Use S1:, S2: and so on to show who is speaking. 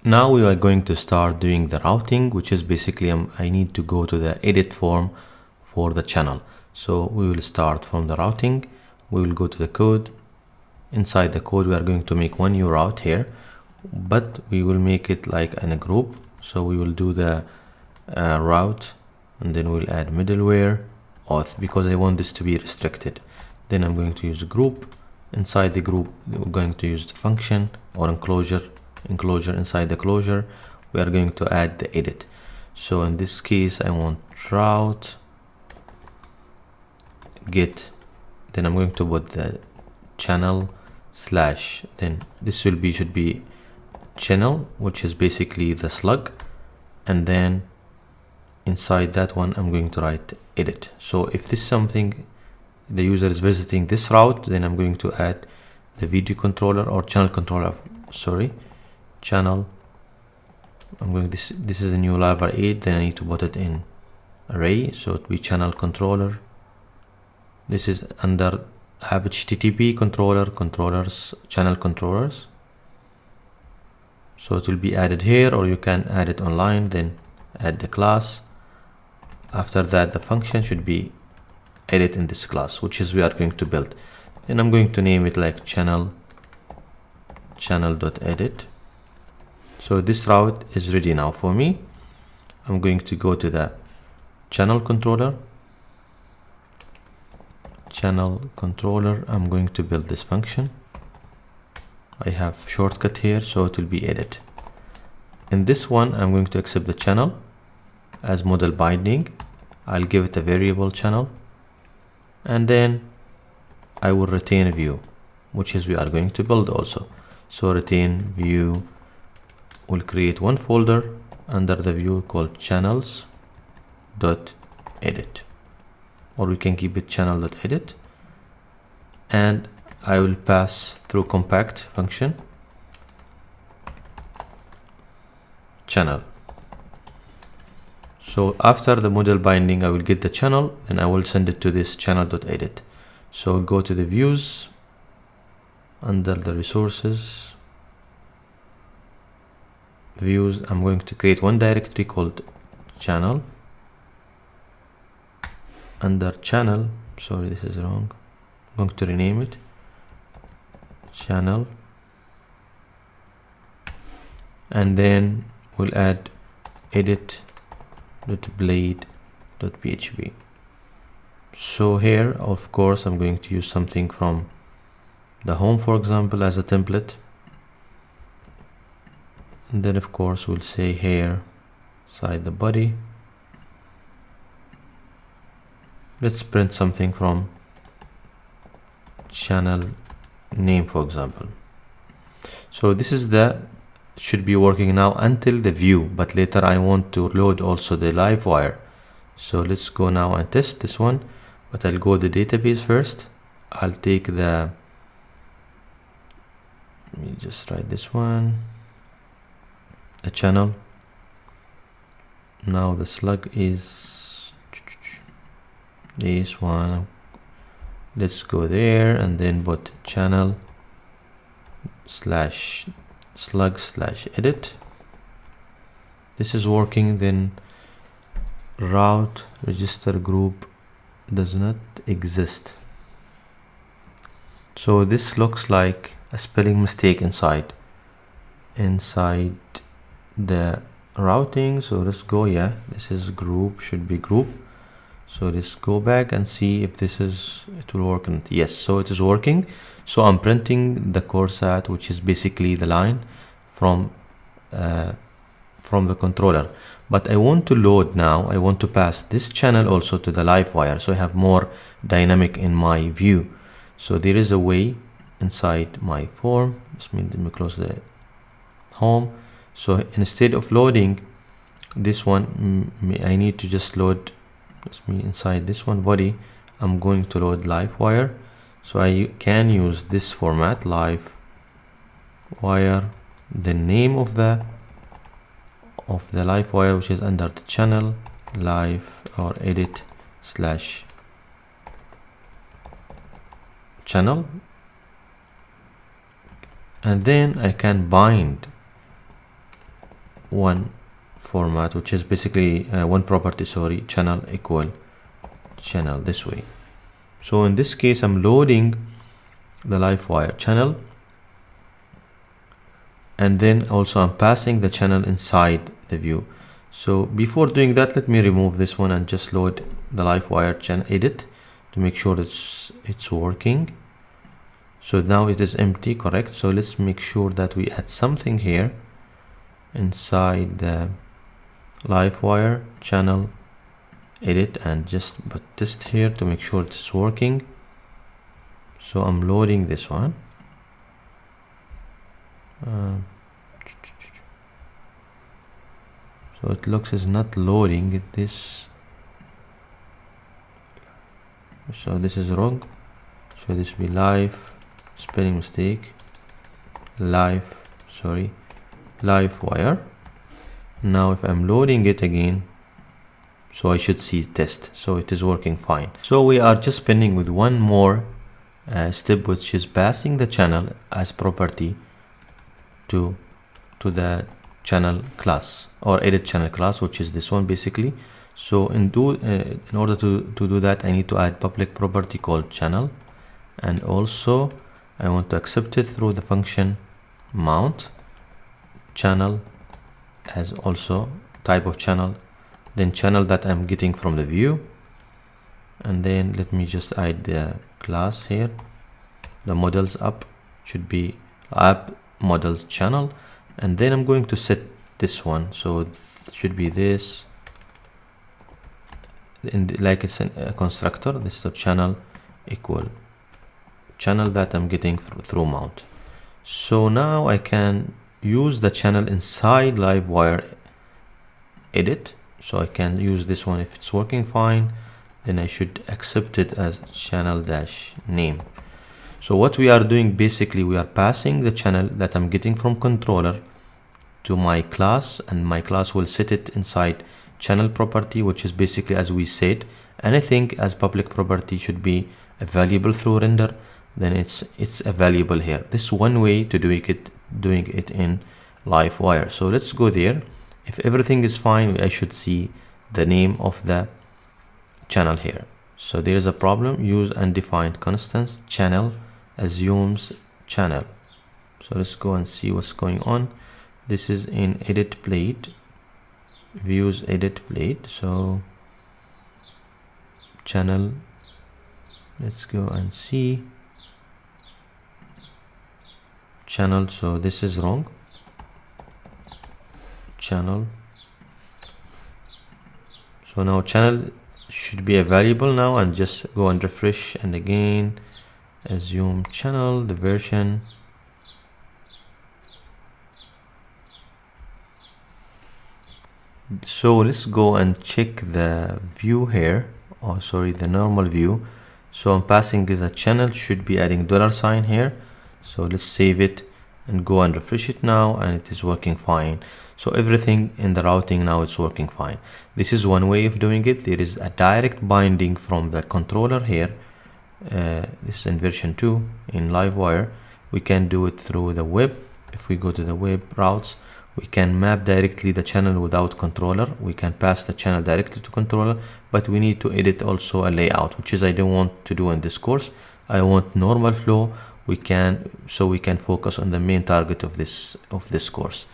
S1: Now we are going to start doing the routing, which is basically I need to go to the edit form for the channel. So we will start from the routing. We will go to the code. Inside the code, we are going to make one new route here, but we will make it like in a group. So we will do the route, and then we'll add middleware auth because I want this to be restricted. Then I'm going to use a group. Inside the group, we're going to use the function or enclosure inside the closure. We are going to add the edit. So in this case, I want route get, then I'm going to put the channel slash, then this should be channel, which is basically the slug, and then inside that one I'm going to write edit. So if this is something the user is visiting this route, then I'm going to add the video controller or channel controller, channel. I'm going this is a new Livewire 8, then I need to put it in array, so it be channel controller. This is under HTTP controllers channel controllers, so it will be added here, or you can add it online, then add the class. After that, the function should be edit in this class, which is we are going to build. Then I'm going to name it like channel.edit. So this route is ready now for me. I'm going to go to the channel controller. I'm going to build this function. I have shortcut here, so it will be edit. In this one, I'm going to accept the channel as model binding. I'll give it a variable channel, and then I will retain a view, which is we are going to build also. So retain view will create one folder under the view called channels.edit, or we can keep it channel.edit, and I will pass through compact function channel. So after the model binding, I will get the channel and I will send it to this channel.edit. So go to the views, under the resources, views, I'm going to create one directory called channel. Under channel, sorry, this is wrong, I'm going to rename it channel, and then we'll add edit.blade.php. So here, of course, I'm going to use something from the home, for example, as a template. And then of course we'll say here inside the body, let's print something from channel name, for example. So this is should be working now until the view, but later I want to load also the Livewire. So let's go now and test this one, but I'll go the database first. I'll take let me just write this one, the channel. Now the slug is this one. Let's go there and then put channel slash slug slash edit. This is working. Then route register group does not exist. So this looks like a spelling mistake inside the routing. So let's go, this is group, should be group. So let's go back and see if it will work. And yes, so it is working. So I'm printing the course at, which is basically the line from the controller. But I want to load now, I want to pass this channel also to the Livewire, so I have more dynamic in my view. So there is a way inside my form. Let me close the home. So instead of loading this one, I need to just load inside this one body. I'm going to load Livewire. So I can use this format, Livewire, the name of the Livewire, which is under the channel live or edit slash channel, and then I can bind one format, which is basically one property, sorry, channel equal channel this way. So in this case, I'm loading the Livewire channel, and then also I'm passing the channel inside the view. So before doing that, let me remove this one and just load the Livewire channel edit to make sure it's working. So now it is empty, correct? So let's make sure that we add something here inside the Livewire channel edit and just put this here to make sure it's working. So I'm loading this one. So it looks is not loading this. So this is wrong. So this be live, spelling mistake, Livewire. Now if I'm loading it again, so I should see test. So it is working fine. So we are just pending with one more step, which is passing the channel as property to the channel class, or edit channel class, which is this one basically. So in order to do that, I need to add public property called channel, and also I want to accept it through the function mount channel as also type of channel, then channel that I'm getting from the view, and then let me just add the class here. The models app should be app models channel, and then I'm going to set this one, so it should be this like it's a constructor. This is the channel equal channel that I'm getting through mount. So now I can use the channel inside Livewire edit. So I can use this one. If it's working fine, then I should accept it as channel dash name. So what we are doing, basically we are passing the channel that I'm getting from controller to my class, and my class will set it inside channel property, which is basically, as we said, anything as public property should be available through render, then it's available here. This is one way to doing it in Livewire. So let's go there. If everything is fine, I should see the name of the channel here. So there is a problem. Use undefined constants. Channel assumes channel. So let's go and see what's going on. This is in edit plate, views edit plate. So channel, let's go and see channel. So this is wrong. Channel. So now channel should be available now, and just go and refresh, and again assume channel, the version. So let's go and check the view here, oh sorry, the normal view. So I'm passing is a channel, should be adding $sign here. So let's save it and go and refresh it now, and it is working fine. So everything in the routing now is working fine. This is one way of doing it. There is a direct binding from the controller here. This is in version 2 in Livewire. We can do it through the web. If we go to the web routes, we can map directly the channel without controller. We can pass the channel directly to controller, but we need to edit also a layout, which is I don't want to do in this course. I want normal flow. We can focus on the main target of this course.